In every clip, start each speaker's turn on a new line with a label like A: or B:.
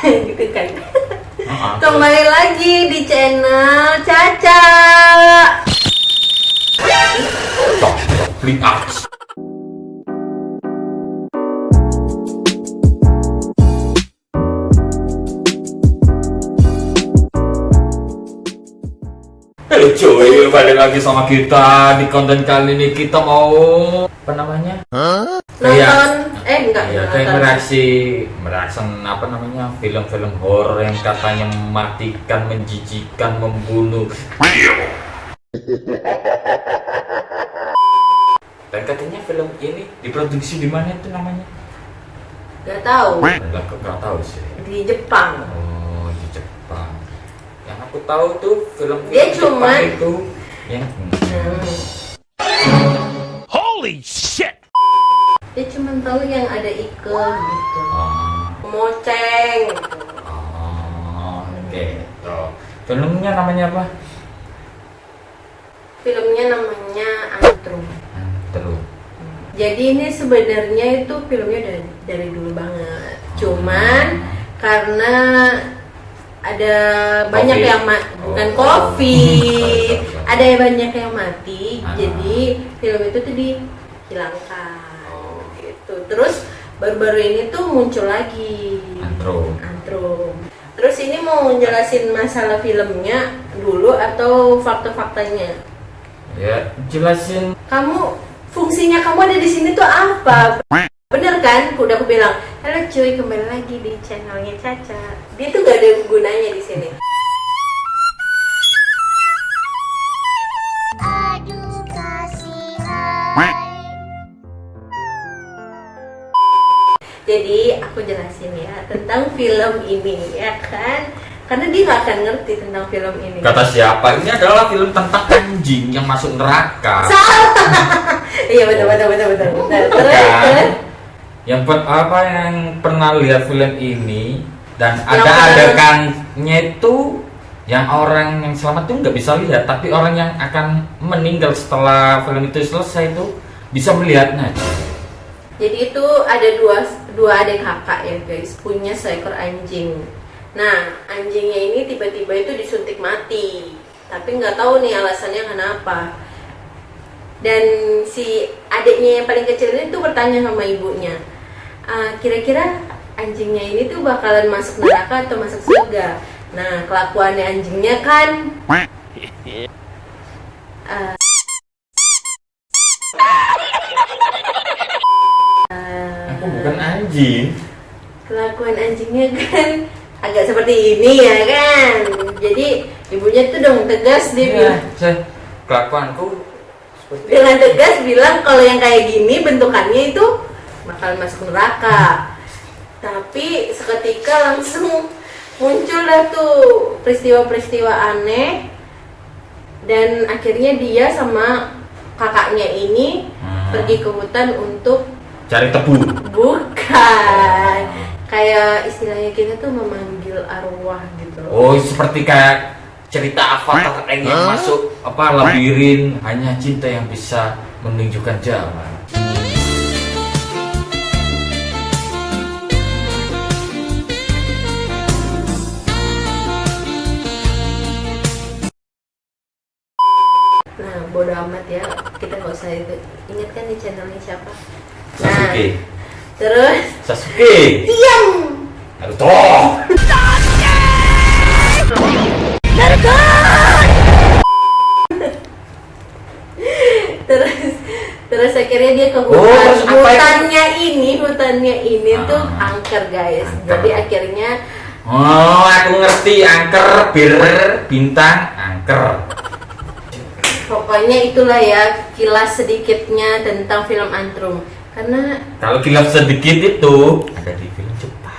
A: gitu kan. Kembali lagi di channel Caca.
B: Klik ads. Halo cuy, balik lagi sama kita di konten kali ini. Kita mau apa namanya?
A: Nonton, enggak
B: Ya, kayak merasa apa namanya, film-film horor yang katanya mematikan, menjijikan, membunuh. Dan katanya film ini diproduksi di mana itu namanya?
A: Gak tahu.
B: Enggak tahu sih.
A: Di Jepang.
B: Oh, di Jepang. Yang aku tahu tuh film
A: Dia
B: Jepang
A: cuman
B: itu yang
C: Holy shit!
A: dia cuma tahu yang ada Ike gitu.
B: Oh,
A: Moceng.
B: oke. Filmnya namanya apa?
A: Filmnya namanya Antrum.
B: Terus.
A: Jadi ini sebenarnya itu filmnya dari dulu banget. Cuman karena ada banyak
B: COVID.
A: yang bukan COVID, ada yang banyak yang mati, jadi film itu tuh dihilangkan. Gitu. Terus baru-baru ini tuh muncul lagi. Antrum. Terus ini mau jelasin masalah filmnya dulu atau fakta-faktanya?
B: Ya, jelasin.
A: Kamu fungsinya kamu ada di sini tuh apa? Bener kan? Udah aku bilang, halo cuy, kembali lagi di channelnya Caca. Dia tuh gak ada gunanya di sini.
D: Aduh kasihan.
A: Jadi aku jelasin ya tentang film ini ya kan, karena dia gak akan ngerti tentang film ini.
B: Kata siapa? Ini adalah film tentang anjing yang masuk neraka.
A: Iya betul. Terus
B: Yang pernah lihat film ini dan
A: Yang
B: ada
A: pernah-
B: adegannya itu yang orang yang selamat tuh nggak bisa lihat, tapi orang yang akan meninggal setelah film itu selesai itu bisa melihatnya.
A: jadi itu ada dua adik kakak ya guys, punya seekor anjing. Nah anjingnya ini tiba-tiba itu disuntik mati, tapi nggak tahu nih alasannya kenapa. Dan si adiknya yang paling kecil ini tuh bertanya sama ibunya, kira-kira anjingnya ini tuh bakalan masuk neraka atau masuk surga? Nah kelakuannya anjingnya kan
B: Aku bukan anjing.
A: kelakuan anjingnya kan agak seperti ini ya kan. Jadi ibunya tuh dong tegas dia bilang,
B: Kelakuanku seperti
A: dengan tegas bilang kalau yang kayak gini bentukannya itu bakal masuk neraka. Tapi seketika langsung muncul lah tuh peristiwa-peristiwa aneh, dan akhirnya dia sama kakaknya ini pergi ke hutan untuk
B: cari tebu.
A: bukan kayak istilahnya kita tuh memanggil arwah gitu loh.
B: Oh, seperti kayak cerita Avatar yang masuk labirin, hanya cinta yang bisa menunjukkan jalan.
A: Nah bodo amat ya, kita nggak usah itu. Ingat kan di channelnya siapa?
B: Sasuke.
A: Terus
B: Sasuke.
A: diam.
B: Naruto.
A: terus akhirnya dia ke
B: Oh, terus apa
A: hutannya ini tuh angker guys.
B: Angker.
A: Jadi akhirnya
B: Oh, aku ngerti. Angker, bintang, angker.
A: pokoknya itulah ya kilas sedikitnya tentang film Antrum. Karena
B: Kalau kilaf sedikit itu ada di film Jepang.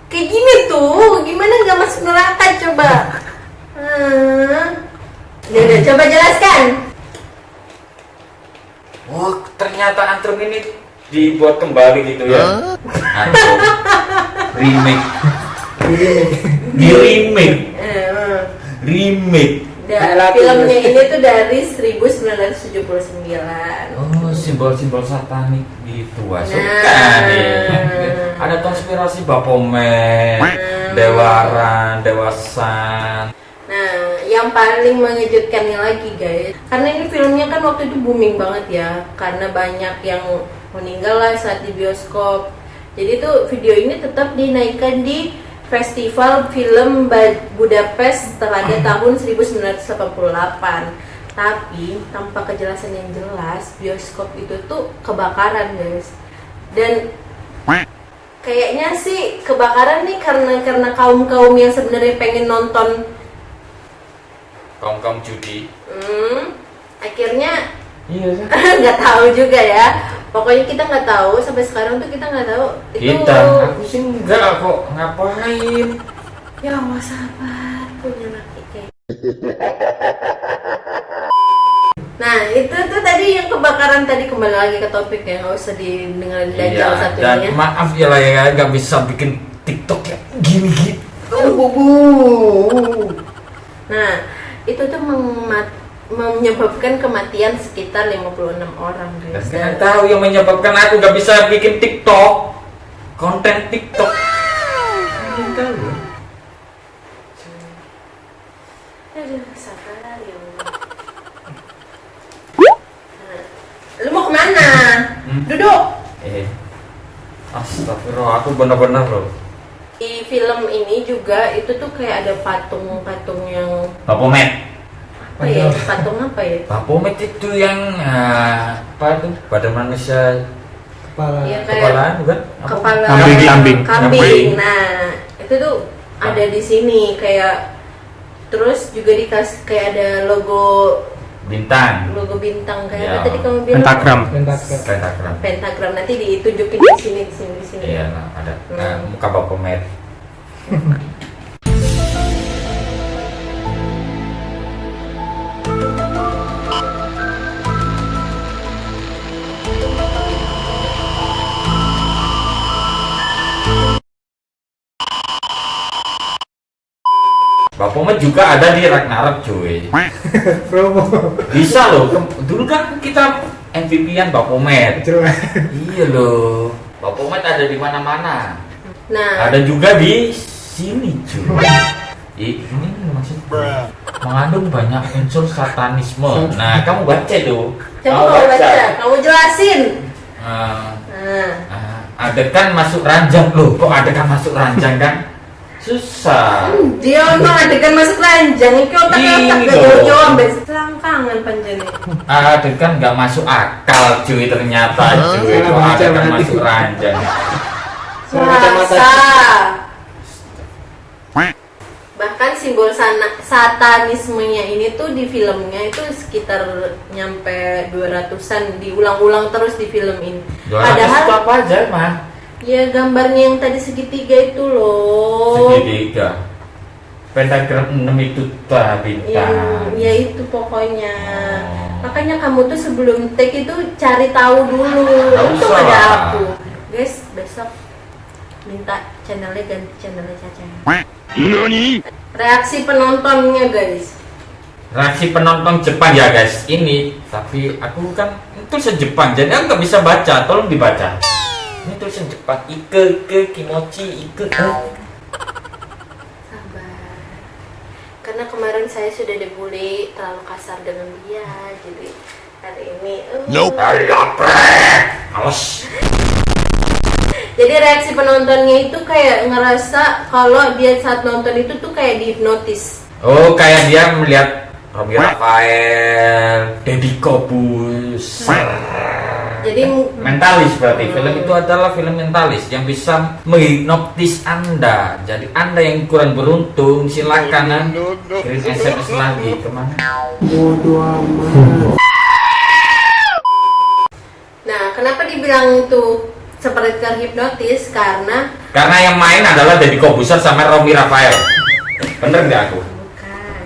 A: kayak gini tuh, gimana nggak masuk neraka coba? Udah, coba jelaskan.
B: Oh, ternyata Antrum ini dibuat kembali gitu ya. Antrum. Remake. Di remake.
A: Eh,
B: Remake.
A: Filmnya ini tuh dari 1979.
B: Oh, simbol-simbol satanik gitu. Wah, suka
A: Nah.
B: nih. Ada konspirasi Baphomet, Dewaran, Dewasan.
A: Nah, yang paling mengejutkannya lagi guys, karena ini filmnya kan waktu itu booming banget ya, karena banyak yang meninggal lah saat di bioskop. Jadi tuh video ini tetap dinaikkan di Festival Film Budapest pada tahun 1988. Tapi tanpa kejelasan yang jelas, bioskop itu tuh kebakaran guys. Dan kayaknya sih kebakaran nih karena kaum yang sebenarnya pengen nonton
B: Kaum judi.
A: Akhirnya
B: Iya.
A: nggak tahu juga ya. Pokoknya kita nggak tahu sampai sekarang tuh kita nggak tahu itu.
B: Aku sih enggak kok, ngapain?
A: Ya Allah sabar punya laki kayak. Nah itu tuh tadi yang kebakaran tadi, kembali lagi ke topik ya, nggak usah didengerin Dajjal
B: Iya,
A: satu
B: dan
A: ini ya.
B: maaf ya lah ya, nggak bisa bikin TikTok ya gini gitu.
A: Nah itu tuh menyebabkan kematian sekitar 56 orang
B: Dan
A: guys.
B: kalian tahu yang menyebabkan aku nggak bisa bikin TikTok, konten TikTok. Kalian tahu?
A: Aduh, sabar ya Allah. Nah, lu mau kemana? Duduk.
B: Astagfirullah, aku benar-benar loh.
A: Di film ini juga itu tuh kayak ada patung-patung yang
B: Baphomet.
A: apa ya? Patung apa ya?
B: Baphomet itu yang apa itu? Badan manusia
A: Ya, kayak
B: kepalaan bukan? Apa?
A: kepala
C: Kambing.
A: kambing. Nah, itu tuh ada di sini kayak, terus juga dikasih kayak ada logo
B: Bintang.
A: bintang kayak
B: Ya.
A: apa tadi kamu bilang?
C: Pentagram.
B: Pentagram.
A: Pentagram, nanti ditunjukin di sini.
B: Iya, nah, ada muka Baphomet. Baphomet juga ada di Ragnarok cuy. Bisa loh, dulu kan kita MVP-an Baphomet. Iya loh, Baphomet ada di mana-mana.
A: Nah,
B: Ada juga di sini cuy. Ini maksudnya mengandung banyak unsur satanisme. Nah, kamu baca tuh.
A: coba kamu baca, kamu jelasin.
B: Nah,
A: Nah,
B: adegan masuk ranjang loh. Kok adegan masuk ranjang kan? Susah.
A: dia emang adegan masuk ranjang, itu otaknya
B: Ini
A: otak
B: loh.
A: jauh-jauh ambil selangkangan panjangnya.
B: Adegan nggak masuk akal cuy ternyata cuy. Kok adegan masuk ranjang?
A: Rasa. Bahkan simbol satanismenya ini tuh di filmnya itu sekitar nyampe 200-an, diulang-ulang terus di film ini.
B: 200 itu
A: Padahal
B: apa aja mah?
A: ya gambarnya yang tadi segitiga itu loh.
B: Segitiga. Pentagram 6 itu bintang.
A: Ya itu pokoknya.
B: Oh.
A: Makanya kamu tuh sebelum take itu cari tahu dulu.
B: Nggak
A: Untung
B: usah.
A: ada aku. Guys, besok minta channelnya ganti channelnya Caca.
C: NANI?
A: Reaksi penontonnya guys.
B: Reaksi penonton Jepang ya guys ini, tapi aku kan tulisan Jepang jadi aku nggak bisa baca, tolong dibaca. Ini tulisan Jepang, ike kimochi ike.
A: Sabar. Karena kemarin saya sudah dibully terlalu kasar dengan dia, jadi hari ini.
C: Nope.
B: Males.
A: Jadi reaksi penontonnya itu kayak ngerasa kalau dia saat nonton itu tuh kayak dihipnotis.
B: Oh, kayak dia melihat Romi Rafael, Deddy Kobus.
A: Jadi
B: Mentalis berarti film itu adalah film mentalis yang bisa menghipnotis Anda. Jadi Anda yang kurang beruntung silakan kirim SMS lagi kemana?
A: nah, kenapa dibilang itu seperti terhipnotis? Karena
B: Karena yang main adalah Deddy Kobuser sama Romi Rafael. Bener nggak aku?
A: bukan,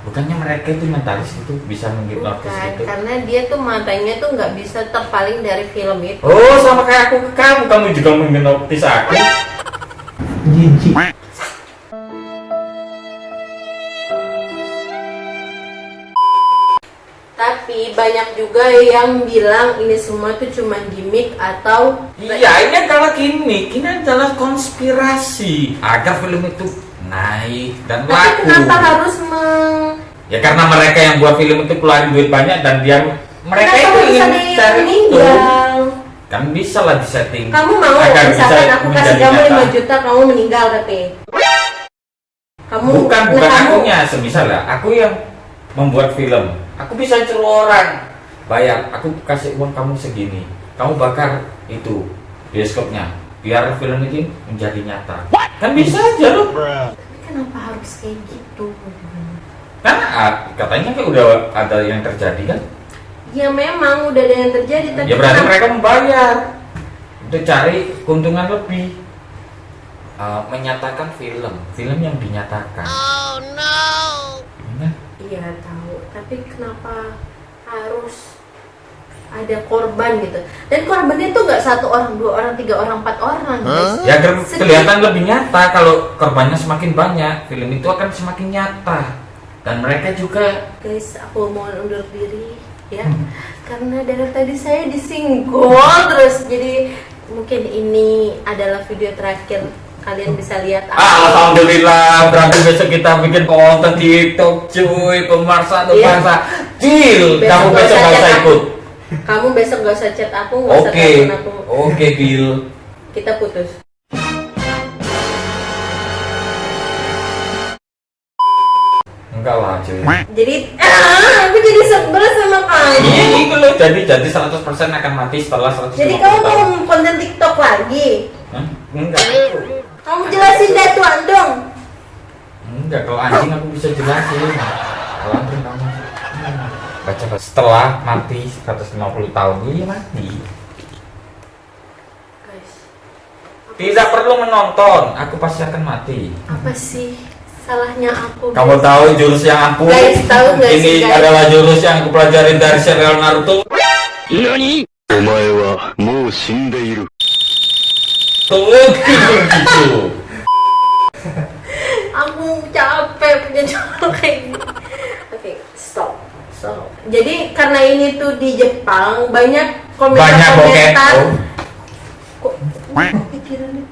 B: Bukannya mereka itu mentalis itu bisa menghipnotis
A: bukan,
B: itu?
A: karena dia tuh matanya tuh nggak bisa terpaling dari film itu.
B: Oh, sama kayak aku ke kamu juga menghipnotis aku.
A: Tapi banyak juga yang bilang ini semua tuh cuma gimmick atau
B: Iya, ini adalah gimmick, ini adalah konspirasi agar film itu naik dan
A: Tapi
B: laku.
A: kenapa harus
B: Ya karena mereka yang buat film itu keluarin duit banyak dan mereka
A: kenapa
B: itu
A: harus
B: ingin
A: ada yang
B: cari itu.
A: meninggal?
B: Kan bisa lah disetting.
A: Kamu mau
B: agar
A: misalkan
B: bisa
A: aku kasih
B: menjadi
A: kamu
B: nyata.
A: 5 juta kamu meninggal tapi kamu
B: Bukan
A: kamu
B: akunya, semisal lah, aku yang membuat film, aku bisa suruh orang bayar, aku kasih uang kamu segini, kamu bakar itu bioskopnya, biar film ini menjadi nyata. Kan bisa aja loh.
A: Tapi kenapa harus kayak gitu?
B: Karena katanya kan udah ada yang terjadi kan?
A: Ya memang udah ada yang terjadi tapi
B: Ya berarti
A: kenapa-
B: mereka membayar untuk cari keuntungan lebih. Menyatakan film yang dinyatakan.
D: Oh no.
B: Nah,
A: Iya tahu, tapi kenapa harus ada korban gitu? Dan korbannya tuh nggak 1 orang, 2 orang, 3 orang, 4 orang, guys.
B: ya agar
A: Sedih.
B: kelihatan lebih nyata. Kalau korbannya semakin banyak, film itu akan semakin nyata. Dan mereka juga
A: Guys, aku mau undur diri ya, karena dari tadi saya disinggol terus. Jadi mungkin ini adalah video terakhir kalian bisa lihat aku.
B: Alhamdulillah, berarti besok kita bikin konten TikTok cuy, pemirsa atau
A: Iya.
B: bangsa. Cil,
A: Besok
B: kamu
A: gak
B: besok
A: usah
B: gak usah
A: chat
B: ikut.
A: Kamu besok gak usah chat aku, gak usah
B: Oke,
A: telepon aku.
B: oke Gil.
A: Kita putus.
B: Enggak lah cuy.
A: Jadi aku jadi sebel sama kamu.
B: Iya itu loh, jadi 100% akan mati setelah 150
A: Jadi kamu mau
B: tahun.
A: konten TikTok lagi?
B: Hah? Enggak.
A: Kamu jelasin datuan dong.
B: Enggak, kalau anjing aku bisa jelasin. Kalau anjing kamu baca setelah mati 150 tahun, iya mati.
A: Guys,
B: Tidak perlu menonton, aku pasti akan mati.
A: apa sih salahnya aku?
B: Kamu tahu jurus yang ampuh?
A: Guys, tahu nggak
B: Ini
A: sih, guys?
B: adalah jurus yang aku pelajari dari serial Naruto.
C: 何
E: お前はもう死んでいる。
B: Tunggu gitu.
A: Aku capek punya cowok kayak gini. Oke, stop. Jadi karena ini tuh di Jepang banyak
B: Banyak bokep.
A: komentar-komentar.
B: Oh.
A: Kok pikirannya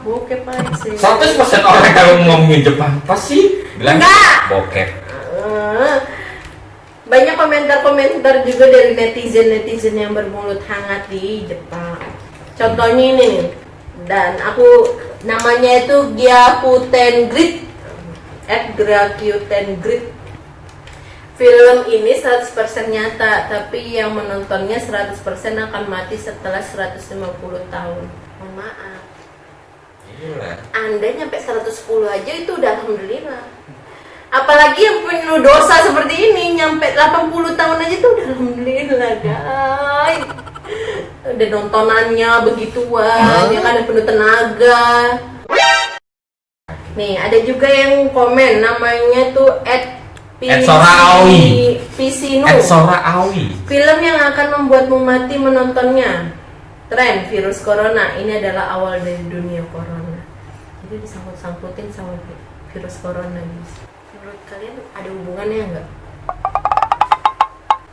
A: bokep aja sih?
B: 100% orang kalau ngomongin Jepang pasti bilang
A: Enggak.
B: bokep.
A: Banyak komentar-komentar juga dari netizen yang bermulut hangat di Jepang. Contohnya ini nih. Dan aku namanya itu Gyakuten Grid @Gyakuten. Film ini 100% nyata, tapi yang menontonnya 100% akan mati setelah 150 tahun. Mohon maaf.
B: Gila.
A: Anda nyampe 110 aja itu udah alhamdulillah. Apalagi yang penuh dosa seperti ini nyampe 80 tahun aja tuh udah alhamdulillah, guys. Udah nontonannya begituan, ya kan, penuh tenaga. Nih, ada juga yang komen namanya tuh
B: Sora Aoi.
A: Pisinu.
B: Sora Aoi.
A: Film yang akan membuatmu mati menontonnya. Tren virus corona ini adalah awal dari dunia corona. Jadi disangkut-sangkutin sama virus corona, guys. Menurut kalian ada hubungannya nggak?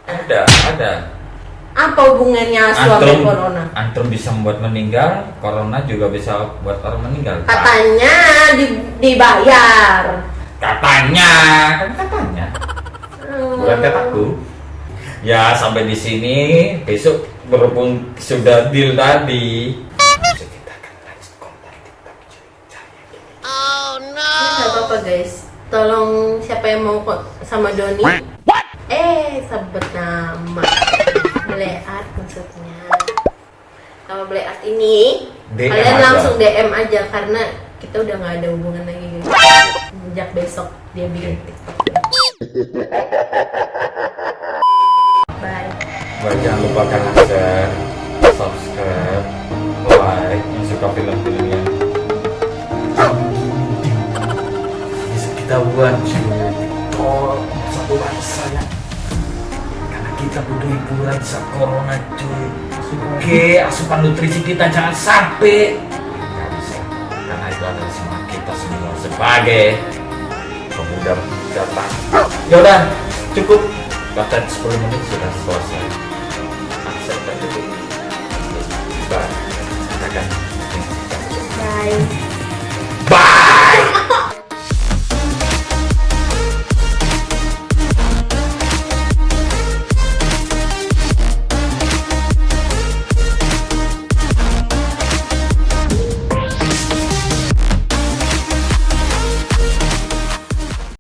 B: Ada.
A: Apa hubungannya suami corona?
B: Antrum bisa membuat meninggal, corona juga bisa buat orang meninggal.
A: Katanya dibayar.
B: Katanya. Bukan kataku. Ya sampai di sini. Besok berhubung sudah deal tadi. Besok kita akan lanjut konten TikTok, cuy.
D: Oh no.
A: Ya, nggak apa-apa, guys. Tolong siapa yang mau sama Doni? Sebut nama. Blay Art maksudnya. Sama Blay Art ini
B: DM
A: kalian
B: aja.
A: langsung DM aja karena kita udah nggak ada hubungan lagi, guys. Sejak besok dia bikin TikTok. Bye.
B: Buat jangan lupa kalian share, subscribe, like yang suka film-filmnya. Bisa kita buat cuy TikTok satu bangsa ya. Karena kita butuh hiburan saat corona cuy. Oke, asupan nutrisi kita jangan sampai nggak bisa. Karena itu adalah semangat kita semua sebagai pemuda datang. Ya udah, cukup. bahkan 10 menit sudah selesai. Akses dan cukup. Kita akan
A: Bye.